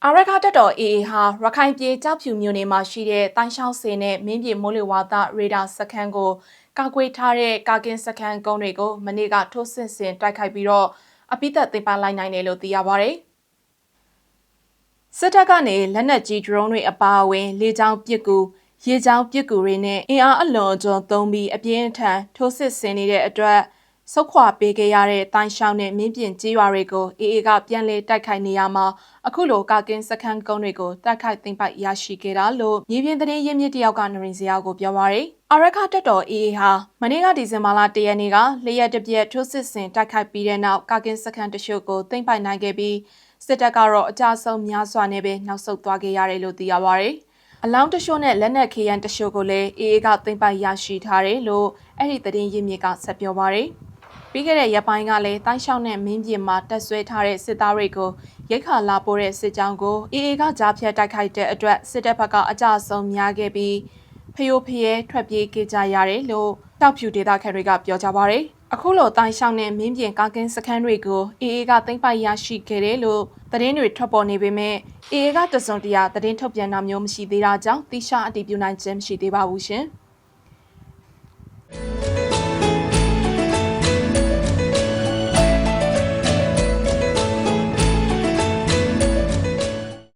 အာရခတက်တော် AA ဟာရခိုင်ပြည်ကြောက်ဖြူမြို့နယ်မှာရှိတဲ့တိုင်းရှောင်းစင်နဲ့မင်းပြည်မိုးလေဝသရေဒါစခန်းကိုကာကွယ်ထားတဲ့ကာကင်းစခန်းကုန်းတွေကိုမနေ့ကထိုးစစ်ဆင်တိုက်ခိုက်ပြီးတော့အပိသက်သိမ်းပိုက်လိုက်နိုင်တယ်လို့သိရပါဗျ။စစ်တပ်ကနေလက်နက်ကြီး drone တွေအပါအဝင်လေကြောင်းပစ်ကူရေကြောင်းပစ်ကူတွေနဲ့အင်အားအလွန်အကျွံသုံးပြီးအပြင်းအထန်ထိုးစစ်ဆင်နေတဲ့အတွက်ဆုတ်ခွာပေးခဲ့ရတဲ့တိုင်းရှောင်းနဲ့မင်းပြင်ကြေးရွာတွေကို AA ကပြန်လည်တိုက်ခိုက်နေရမှာအခုလိုကာကင်းစခန်းကုန်းတွေကိုတိုက်ခိုက်သိမ်းပိုက်ရရှိခဲ့တာလို့မြေပြင်သတင်းရင်းမြစ်တယောက်ကနရင်စရာကိုပြောပါရယ်အာရခတက်တော် AA ဟာမနေ့ကဒီဇင်ဘာလ1ရက်နေ့ကလျှက်တပြက်ထိုးစစ်ဆင်တိုက်ခိုက်ပြီးတဲ့နောက်ကာကင်းစခန်းတချို့ကိုသိမ်းပိုက်နိုင်ခဲ့ပြီးစစ်တပ်ကတော့အကြဆုံးများစွာနဲ့ပဲနောက်ဆုတ်သွားခဲ့ရတယ်လို့သိရပါရယ်အလောင်းတချို့နဲ့လက်နက်ခေရန်တချို့ကိုလည်း AA ကသိမ်းပိုက်ရရှိထားတယ်လို့အဲ့ဒီသတင်းရင်းမြစ်ကဆက်ပြောပါရယ်ပြီးခဲ့တဲ့ရက်ပိုင်းကလည်းတိုင်းရှောင်းနဲ့မင်းပြင်မှာတက်ဆွဲထားတဲ့စစ်သားတွေကိုရိတ်ခါလာပို့တဲ့စစ်ကြောင်းကို AA ကကြားဖြတ်တိုက်ခိုက်တဲ့အတွက်စစ်တပ်ဘက်ကအကြဆုံးများခဲ့ပြီးဖျို့ဖျဲထွက်ပြေးခဲ့ကြရတယ်လို့တောက်ဖြူဒေသခံတွေကပြောကြပါရယ်အခုလိုတိုင်းရှောင်းနဲ့မင်းပြင်ကာကင်းစခန်းတွေကို AA ကသိမ်းပိုက်ရရှိခဲ့တယ်လို့သတင်းတွေထွက်ပေါ်နေပေမဲ့ AA ကတစုံတရာသတင်းထုတ်ပြန်တာမျိုးမရှိသေးတာကြောင့်တိကျအတည်ပြုနိုင်ခြင်းမရှိသေးပါဘူးရှင်။